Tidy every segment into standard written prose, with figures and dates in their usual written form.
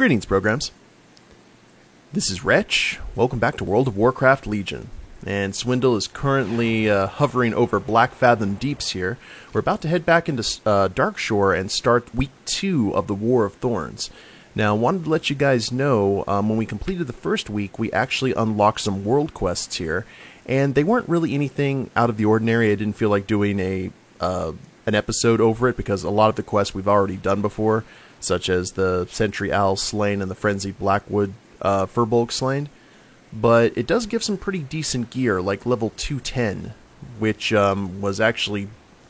Greetings, programs. This is Wretch. Welcome back to World of Warcraft Legion. And Swindle is currently hovering over Blackfathom Deeps here. We're about to head back into Darkshore and start Week 2 of the War of Thorns. Now, I wanted to let you guys know, when we completed the first week, we actually unlocked some world quests here. And they weren't really anything out of the ordinary. I didn't feel like doing an episode over it, because a lot of the quests we've already done before, such as the Sentry Owl slain and the Frenzied Blackwood Furbolg slain. But it does give some pretty decent gear, like level 210, which was actually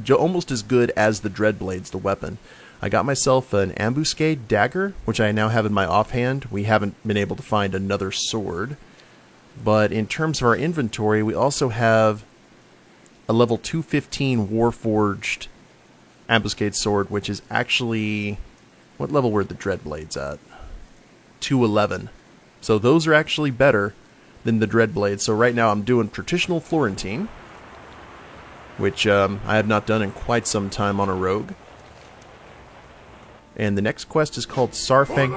almost as good as the Dreadblades, the weapon. I got myself an Ambuscade dagger, which I now have in my offhand. We haven't been able to find another sword. But in terms of our inventory, we also have a level 215 Warforged Ambuscade sword, which is actually... What level were the Dreadblades at? 211. So those are actually better than the Dreadblades. So right now I'm doing Traditional Florentine, which I have not done in quite some time on a rogue. And the next quest is called Saurfang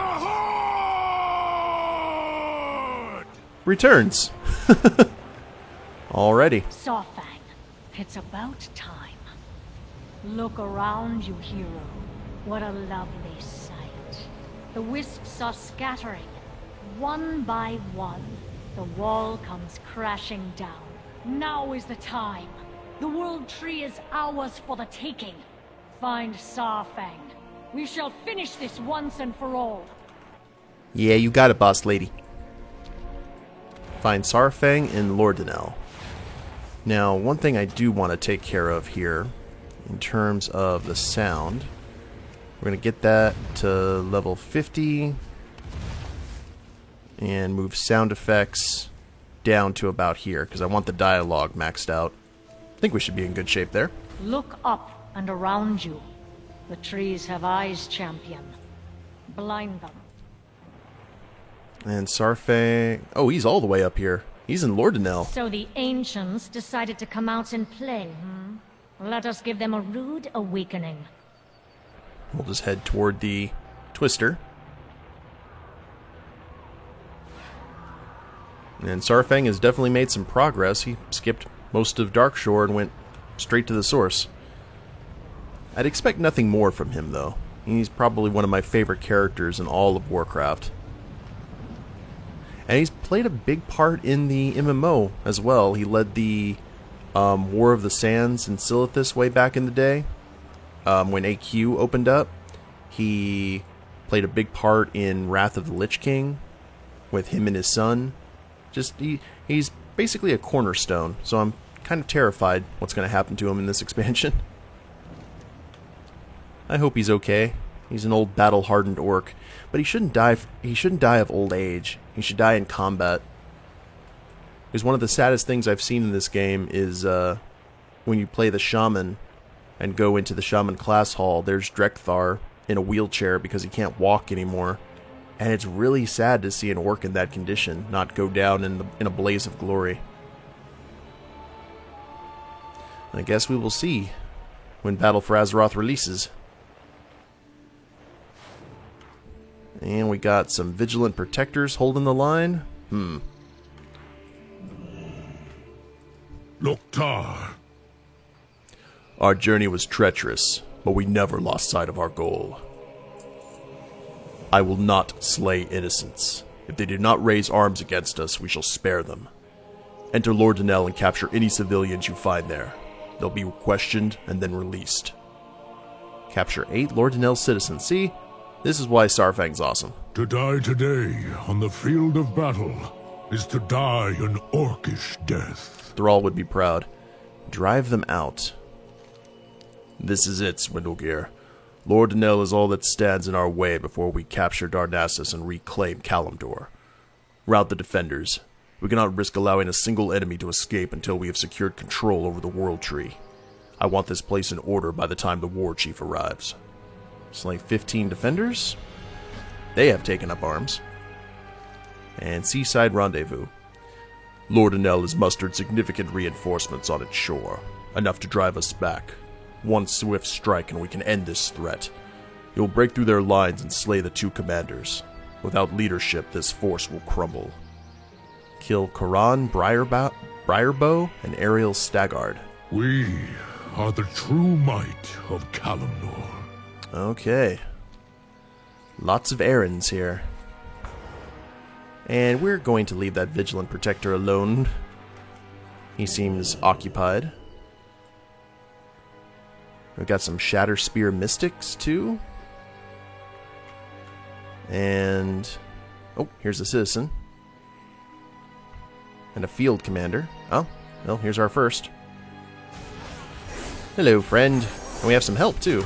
Returns. Alrighty. Saurfang, it's about time. Look around you, hero. What a lovely sight. The wisps are scattering. One by one, the wall comes crashing down. Now is the time. The world tree is ours for the taking. Find Saurfang. We shall finish this once and for all. Yeah, you got it, boss lady. Find Saurfang in Lordanel. Now, one thing I do want to take care of here, in terms of the sound, we're going to get that to level 50, and move sound effects down to about here, because I want the dialogue maxed out. I think we should be in good shape there. Look up and around you. The trees have eyes, champion. Blind them. And Saurfang... Oh, he's all the way up here. He's in Lordanel. So the ancients decided to come out and play, Let us give them a rude awakening. We'll just head toward the Twister. And Saurfang has definitely made some progress. He skipped most of Darkshore and went straight to the source. I'd expect nothing more from him, though. He's probably one of my favorite characters in all of Warcraft. And he's played a big part in the MMO as well. He led the War of the Sands in Silithus way back in the day. When AQ opened up, he played a big part in Wrath of the Lich King with him and his son. He's basically a cornerstone, so I'm kind of terrified what's going to happen to him in this expansion. I hope he's okay. He's an old battle-hardened orc, but he shouldn't die. He shouldn't die of old age. He should die in combat. Because one of the saddest things I've seen in this game is when you play the shaman and go into the Shaman class hall, there's Drekthar in a wheelchair because he can't walk anymore. And it's really sad to see an orc in that condition not go down in a blaze of glory. I guess we will see when Battle for Azeroth releases. And we got some Vigilant Protectors holding the line. Loktar. Our journey was treacherous, but we never lost sight of our goal. I will not slay innocents. If they do not raise arms against us, we shall spare them. Enter Lordanel and capture any civilians you find there. They'll be questioned and then released. Capture 8 Lordanel citizens. See? This is why Saurfang's awesome. To die today on the field of battle is to die an orcish death. Thrall would be proud. Drive them out. This is it, Swindlegear. Lordanel is all that stands in our way before we capture Darnassus and reclaim Kalimdor. Rout the defenders. We cannot risk allowing a single enemy to escape until we have secured control over the World Tree. I want this place in order by the time the War Chief arrives. Slay 15 defenders. They have taken up arms. And Seaside Rendezvous. Lordanel has mustered significant reinforcements on its shore, enough to drive us back. One swift strike and we can end this threat. You'll break through their lines and slay the 2 commanders. Without leadership, this force will crumble. Kill Karan Briarbow and Ariel Stagard. We are the true might of Kalimdor. Okay. Lots of errands here. And we're going to leave that Vigilant Protector alone. He seems occupied. We've got some Shatter Spear Mystics, too. And... oh, here's a citizen. And a field commander. Oh, well, here's our first. Hello, friend. And we have some help, too.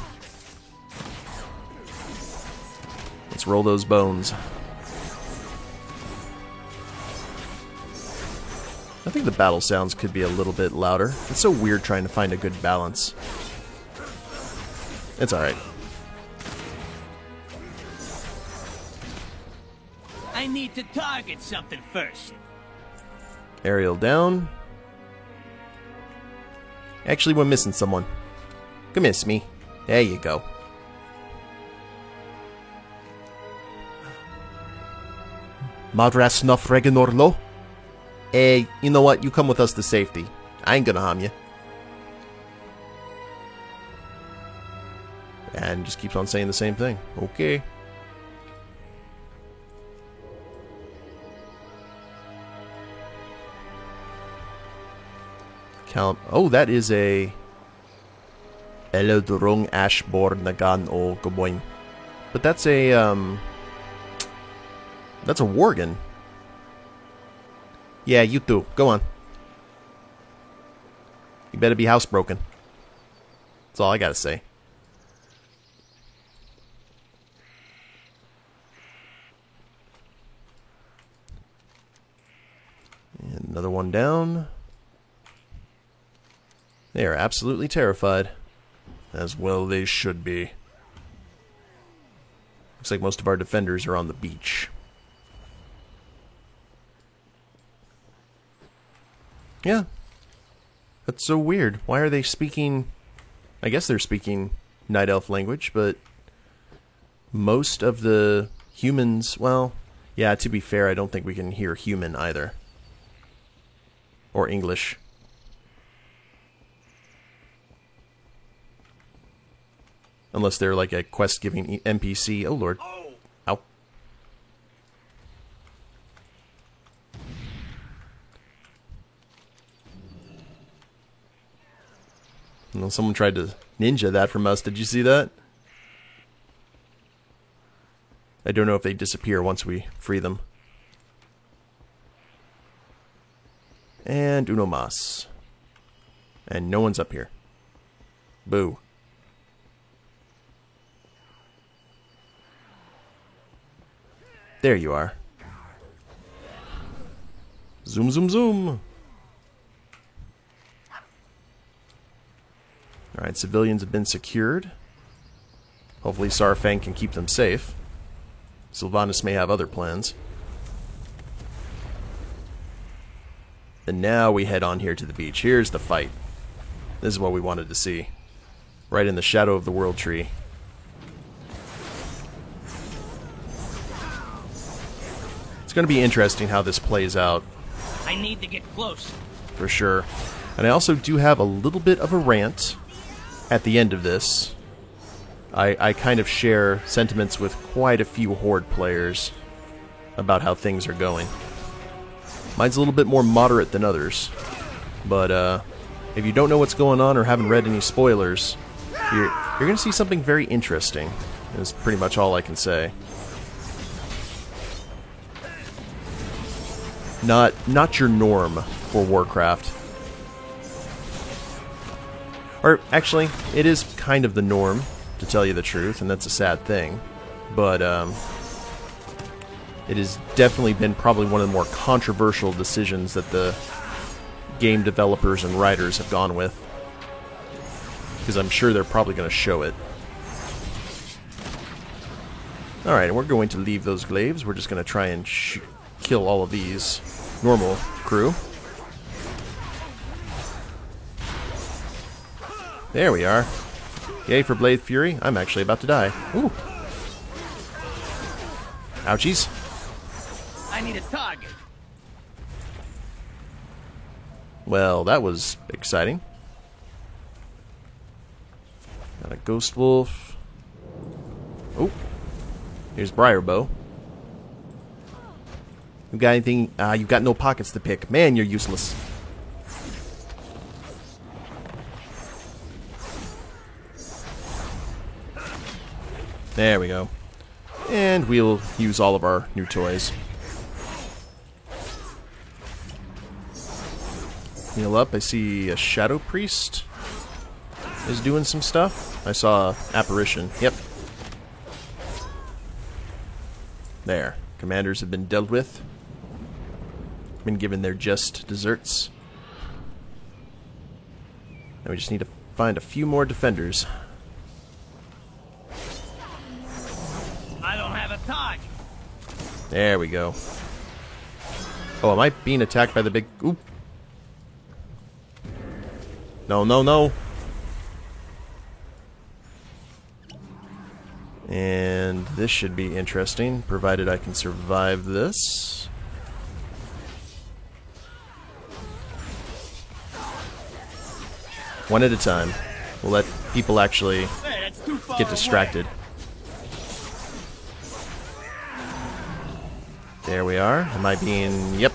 Let's roll those bones. I think the battle sounds could be a little bit louder. It's so weird trying to find a good balance. It's alright. I need to target something first. Ariel down. Actually, we're missing someone. Come here, Smee. There you go. Madras Nuff Reganorlo? Hey, you know what? You come with us to safety. I ain't gonna harm you. And just keeps on saying the same thing. Okay. Oh, that is a Elodrung Ashbor Nagan O Goboin. But that's a Worgen. Yeah, you too. Go on. You better be housebroken. That's all I gotta say. And another one down. They are absolutely terrified. As well they should be. Looks like most of our defenders are on the beach. Yeah. That's so weird. Why are they speaking... I guess they're speaking Night Elf language, but... most of the humans... well, yeah, to be fair, I don't think we can hear human either. Or English. Unless they're like a quest-giving NPC. Oh, Lord. Ow. Well, someone tried to ninja that from us. Did you see that? I don't know if they disappear once we free them. And uno mas. And no one's up here. Boo. There you are. Zoom, zoom, zoom. Alright, civilians have been secured. Hopefully Saurfang can keep them safe. Sylvanas may have other plans. And now we head on here to the beach. Here's the fight. This is what we wanted to see. Right in the shadow of the World Tree. It's going to be interesting how this plays out. I need to get close. For sure. And I also do have a little bit of a rant at the end of this. I kind of share sentiments with quite a few Horde players about how things are going. Mine's a little bit more moderate than others. But if you don't know what's going on or haven't read any spoilers, you're going to see something very interesting. Is pretty much all I can say. Not your norm for Warcraft. Or, actually, it is kind of the norm, to tell you the truth, and that's a sad thing. But, it has definitely been probably one of the more controversial decisions that the game developers and writers have gone with. Because I'm sure they're probably going to show it. Alright, we're going to leave those glaives. We're just going to try and kill all of these normal crew. There we are. Yay for Blade Fury. I'm actually about to die. Ooh. Ouchies. I need a target. Well, that was exciting. Got a Ghost Wolf. Oh, here's Briarbow. You got anything? You got no pockets to pick. Man, you're useless. There we go. And we'll use all of our new toys. Heal up. I see a Shadow Priest is doing some stuff. I saw Apparition. Yep. There. Commanders have been dealt with. Been given their just desserts. Now we just need to find a few more defenders. I don't have a target. There we go. Oh, am I being attacked by the big... Oop. No, no, no. And this should be interesting, provided I can survive this. One at a time. We'll let people actually Hey, that's too far get distracted. There we are. Am I being... Yep.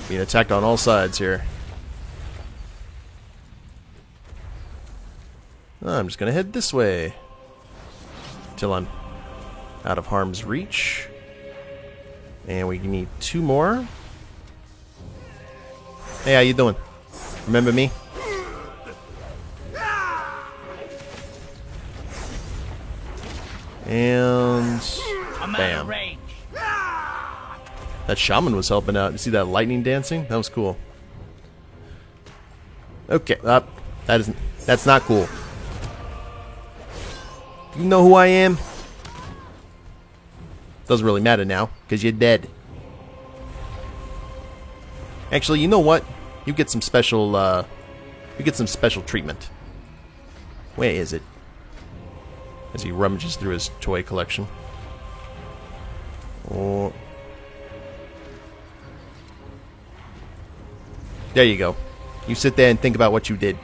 Being attacked on all sides here. I'm just gonna head this way. Till I'm out of harm's reach. And we need 2 more. Hey, how you doing? Remember me? And I'm out bam. of range. That shaman was helping out. You see that lightning dancing? That was cool. Okay, that's not cool. You know who I am? Doesn't really matter now, because you're dead. Actually, you know what? You get some special, treatment. Where is it? As he rummages through his toy collection. Oh. There you go. You sit there and think about what you did.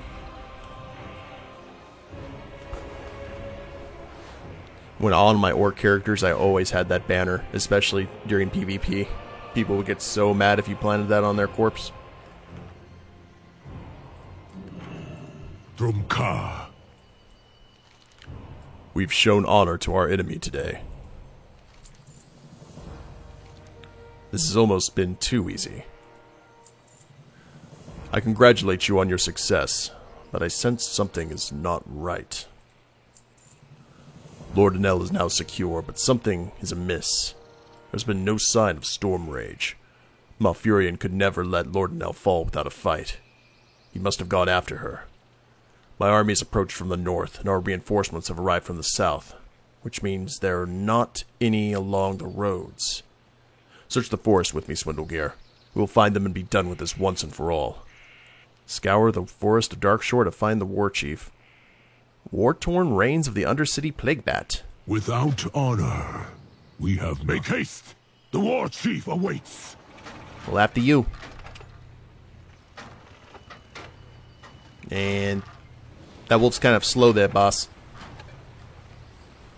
When on my orc characters, I always had that banner, especially during PvP. People would get so mad if you planted that on their corpse. Drumka. We've shown honor to our enemy today. This has almost been too easy. I congratulate you on your success, but I sense something is not right. Lord Enel is now secure, but something is amiss. There's been no sign of storm rage. Malfurion could never let Lord Enel fall without a fight. He must have gone after her. My army has approached from the north, and our reinforcements have arrived from the south, which means there are not any along the roads. Search the forest with me, Swindlegear. We will find them and be done with this once and for all. Scour the forest of Darkshore to find the war chief. War-torn reigns of the Undercity Plaguebat. Without honor, we have... Make haste! The war chief awaits! Well, after you. And that wolf's kind of slow there, boss.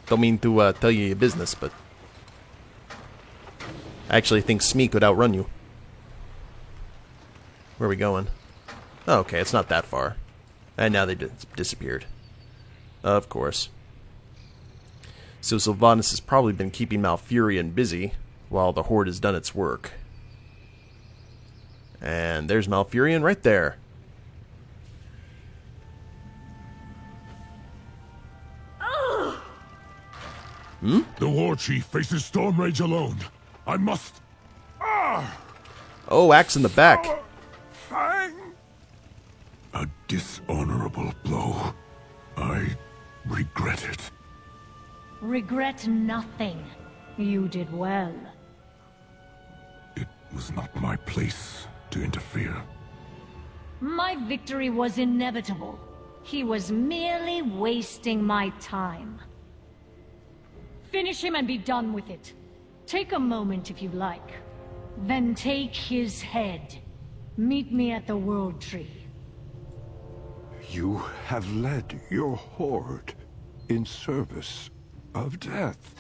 Don't mean to tell you your business, but I actually think Smee could outrun you. Where are we going? Oh, okay, it's not that far. And now they disappeared. Of course. So Sylvanas has probably been keeping Malfurion busy while the Horde has done its work. And there's Malfurion right there. Hmm? The war chief faces storm rage alone. I must... Oh, axe in the back. Fang! A dishonorable blow. I regret it. Regret nothing. You did well. It was not my place to interfere. My victory was inevitable. He was merely wasting my time. Finish him and be done with it. Take a moment if you like. Then take his head. Meet me at the World Tree. You have led your horde in service of death.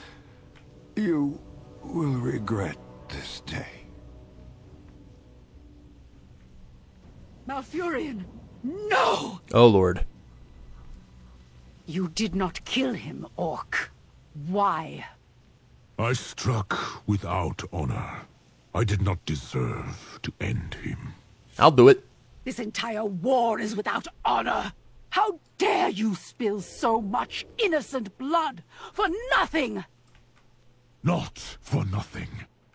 You will regret this day. Malfurion! No! Oh, Lord. You did not kill him, Orc. Why? I struck without honor. I did not deserve to end him. I'll do it. This entire war is without honor. How dare you spill so much innocent blood for nothing? Not for nothing.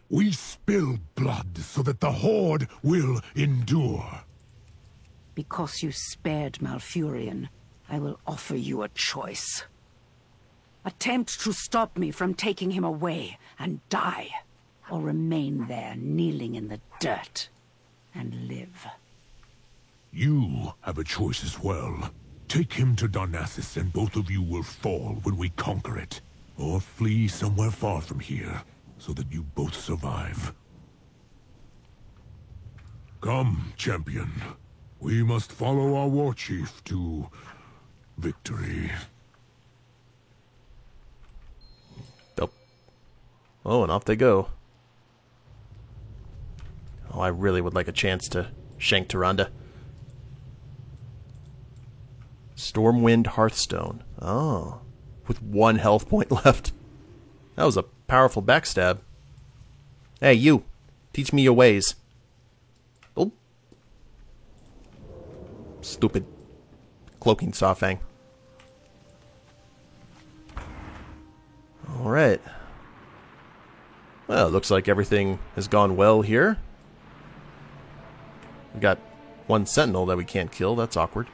We spill blood so that the Horde will endure. Because you spared Malfurion, I will offer you a choice. Attempt to stop me from taking him away and die, or remain there kneeling in the dirt and live. You have a choice as well. Take him to Darnassus and both of you will fall when we conquer it. Or flee somewhere far from here, so that you both survive. Come, champion. We must follow our war chief to victory. Oh, and off they go. Oh, I really would like a chance to shank Tyrande. Stormwind Hearthstone. Oh. With 1 health point left. That was a powerful backstab. Hey, you. Teach me your ways. Oh. Stupid. Cloaking Sawfang. Alright. Well, it looks like everything has gone well here. We got 1 sentinel that we can't kill. That's awkward.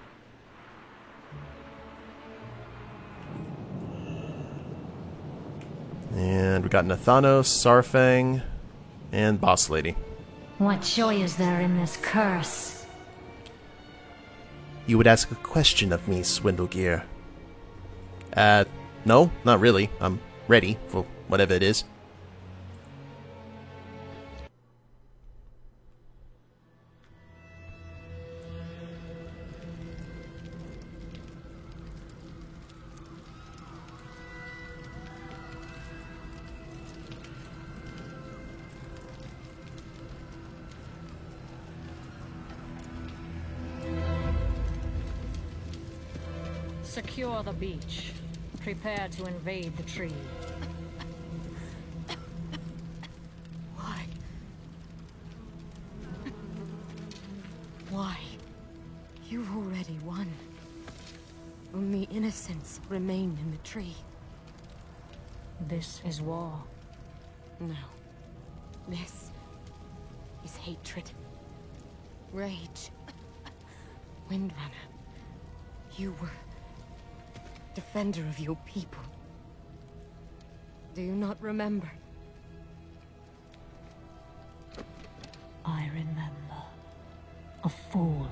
And we got Nathanos, Saurfang, and Boss Lady. What joy is there in this curse? You would ask a question of me, Swindlegear. No, not really. I'm ready for whatever it is. Secure the beach. Prepare to invade the tree. Why? Why? You've already won. Only innocents remain in the tree. This is war. No. This is hatred. Rage. Windrunner. You were defender of your people. Do you not remember? I remember. A fool.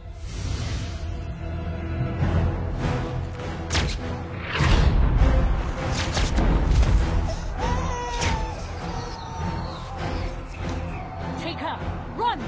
Take her! Run!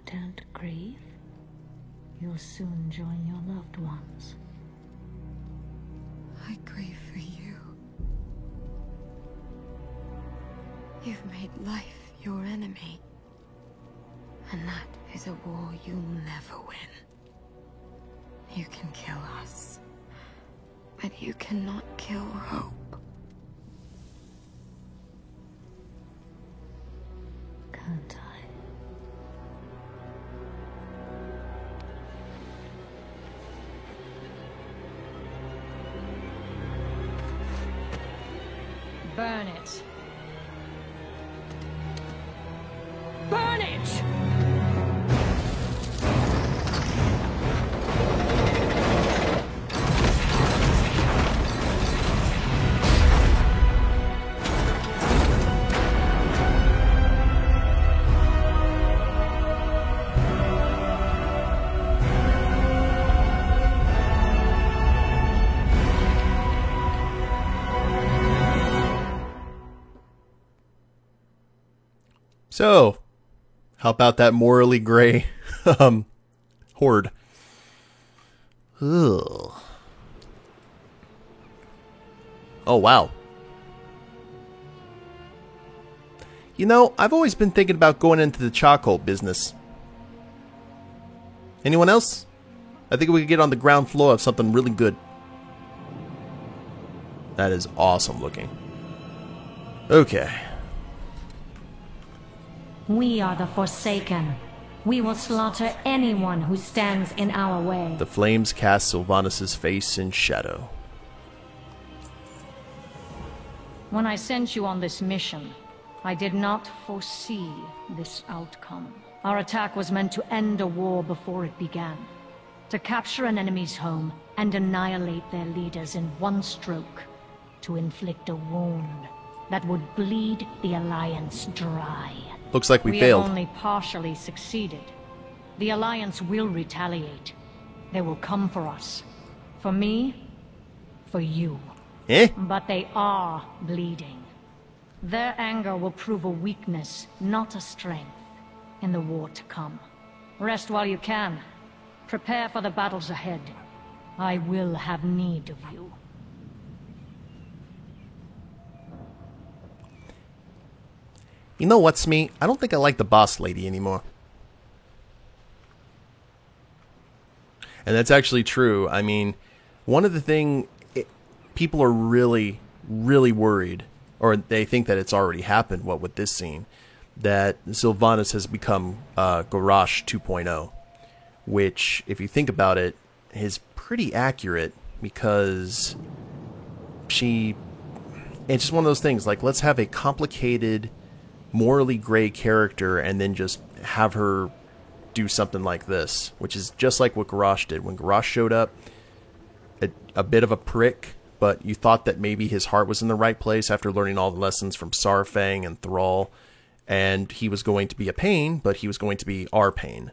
Don't grieve. You'll soon join your loved ones. I grieve for you. You've made life your enemy. And that is a war you'll never win. You can kill us, but you cannot kill hope. Can't I? Burn it. Burn it! So, how about that morally gray horde? Ugh. Oh, wow. You know, I've always been thinking about going into the charcoal business. Anyone else? I think we could get on the ground floor of something really good. That is awesome looking. Okay. We are the Forsaken. We will slaughter anyone who stands in our way. The flames cast Sylvanas' face in shadow. When I sent you on this mission, I did not foresee this outcome. Our attack was meant to end a war before it began. To capture an enemy's home and annihilate their leaders in one stroke. To inflict a wound that would bleed the Alliance dry. Looks like we have failed. Only partially succeeded. The Alliance will retaliate. They will come for us. For me, for you. Eh? But they are bleeding. Their anger will prove a weakness, not a strength, in the war to come. Rest while you can. Prepare for the battles ahead. I will have need of you. You know what, Smee? I don't think I like the boss lady anymore. And that's actually true. I mean, one of the things... People are really, really worried, or they think that it's already happened, what with this scene, that Sylvanas has become Garrosh 2.0. Which, if you think about it, is pretty accurate, because she... It's just one of those things, like, let's have a complicated... morally gray character and then just have her do something like this, which is just like what Garrosh did. When Garrosh showed up, a bit of a prick, but you thought that maybe his heart was in the right place after learning all the lessons from Saurfang and Thrall, and he was going to be a pain, but he was going to be our pain.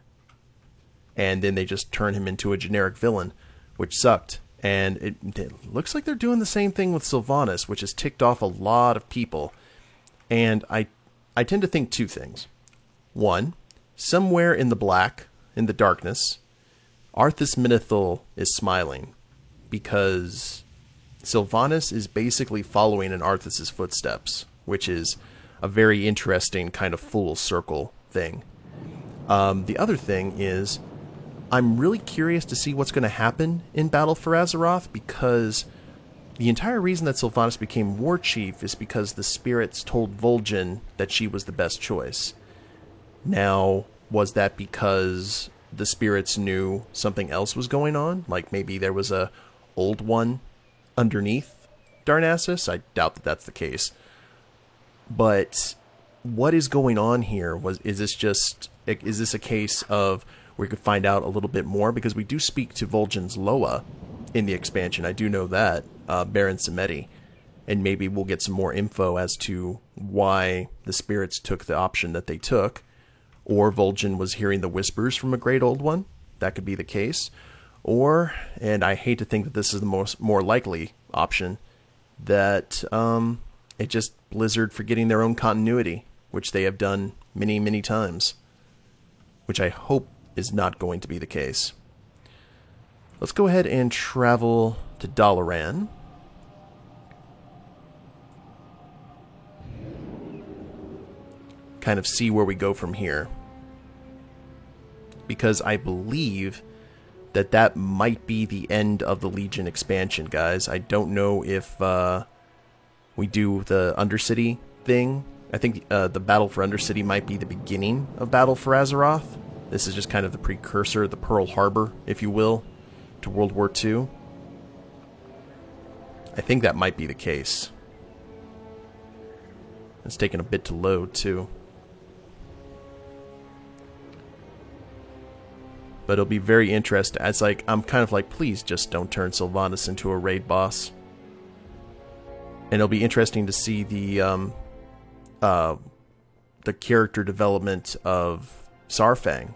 And then they just turned him into a generic villain, which sucked. And it looks like they're doing the same thing with Sylvanas, which has ticked off a lot of people. And I tend to think two things. One, somewhere in the black, in the darkness, Arthas Menethil is smiling, because Sylvanas is basically following in Arthas' footsteps, which is a very interesting kind of full circle thing. The other thing is, I'm really curious to see what's going to happen in Battle for Azeroth, because the entire reason that Sylvanas became War Chief is because the spirits told Vol'jin that she was the best choice. Now, was that because the spirits knew something else was going on? Like maybe there was a old one underneath Darnassus? I doubt that that's the case. But what is going on here? Is this a case of we could find out a little bit more? Because we do speak to Vol'jin's Loa in the expansion. I do know that. Baron Samedi. And maybe we'll get some more info as to why the spirits took the option that they took. Or Vol'jin was hearing the whispers from a great old one. That could be the case. Or, and I hate to think that this is the more likely option, that it just Blizzard forgetting their own continuity, which they have done many, many times. which I hope is not going to be the case. Let's go ahead and travel to Dalaran. Kind of see where we go from here. Because I believe that that might be the end of the Legion expansion, guys. I don't know if we do the Undercity thing. I think the Battle for Undercity might be the beginning of Battle for Azeroth. This is just kind of the precursor, the Pearl Harbor, if you will, to World War II. I think that might be the case. It's taking a bit to load, too. But it'll be very interesting. It's like, I'm kind of like, please just don't turn Sylvanas into a raid boss. And it'll be interesting to see the character development of Saurfang.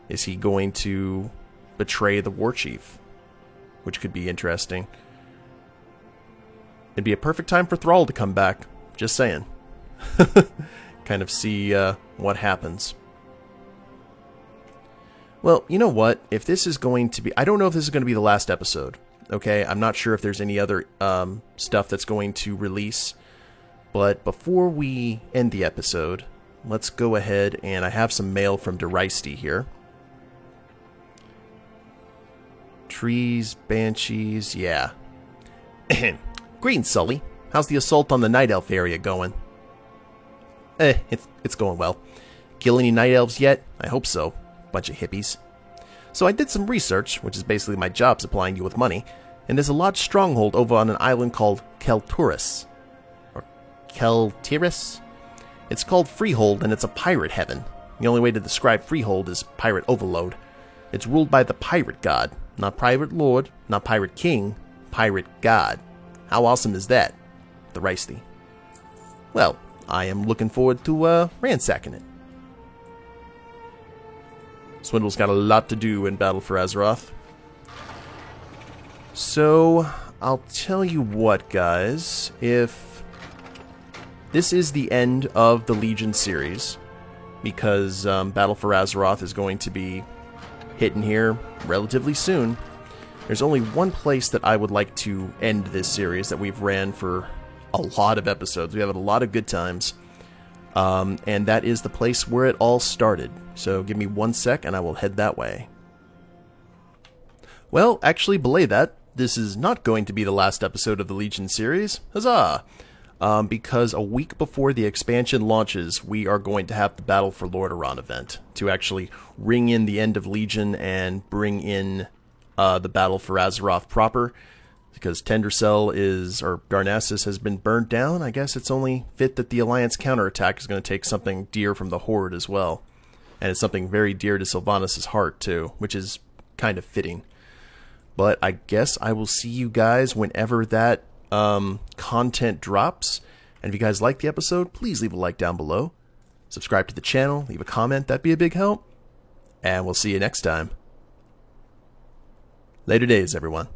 Is he going to betray the war chief? Which could be interesting. It'd be a perfect time for Thrall to come back. Just saying. Kind of see what happens. Well, you know what? If this is going to be... I don't know if this is going to be the last episode. Okay? I'm not sure if there's any other stuff that's going to release. But before we end the episode, let's go ahead and I have some mail from Dyriste here. Trees, banshees, yeah. Greetings, Sully. How's the assault on the Night Elf area going? It's going well. Kill any Night Elves yet? I hope so. Bunch of hippies. So I did some research, which is basically my job supplying you with money, and there's a large stronghold over on an island called Kelturus. Or Keltiris? It's called Freehold, and it's a pirate heaven. The only way to describe Freehold is pirate overload. It's ruled by the pirate god. Not pirate lord, not pirate king, pirate god. How awesome is that? Dyriste. Well, I am looking forward to ransacking it. Swindle's got a lot to do in Battle for Azeroth. So, I'll tell you what, guys. If this is the end of the Legion series, because Battle for Azeroth is going to be hitting here relatively soon, there's only one place that I would like to end this series that we've ran for a lot of episodes. We have a lot of good times. And that is the place where it all started. So give me 1 sec and I will head that way. Well, actually, belay that. This is not going to be the last episode of the Legion series. Huzzah! Because a week before the expansion launches, we are going to have the Battle for Lordaeron event to actually ring in the end of Legion and bring in the Battle for Azeroth proper. Because Tendercell or Darnassus has been burned down, I guess it's only fit that the Alliance counterattack is going to take something dear from the Horde as well. And it's something very dear to Sylvanas' heart, too, which is kind of fitting. But I guess I will see you guys whenever that content drops. And if you guys like the episode, please leave a like down below. Subscribe to the channel, leave a comment, that'd be a big help. And we'll see you next time. Later days, everyone.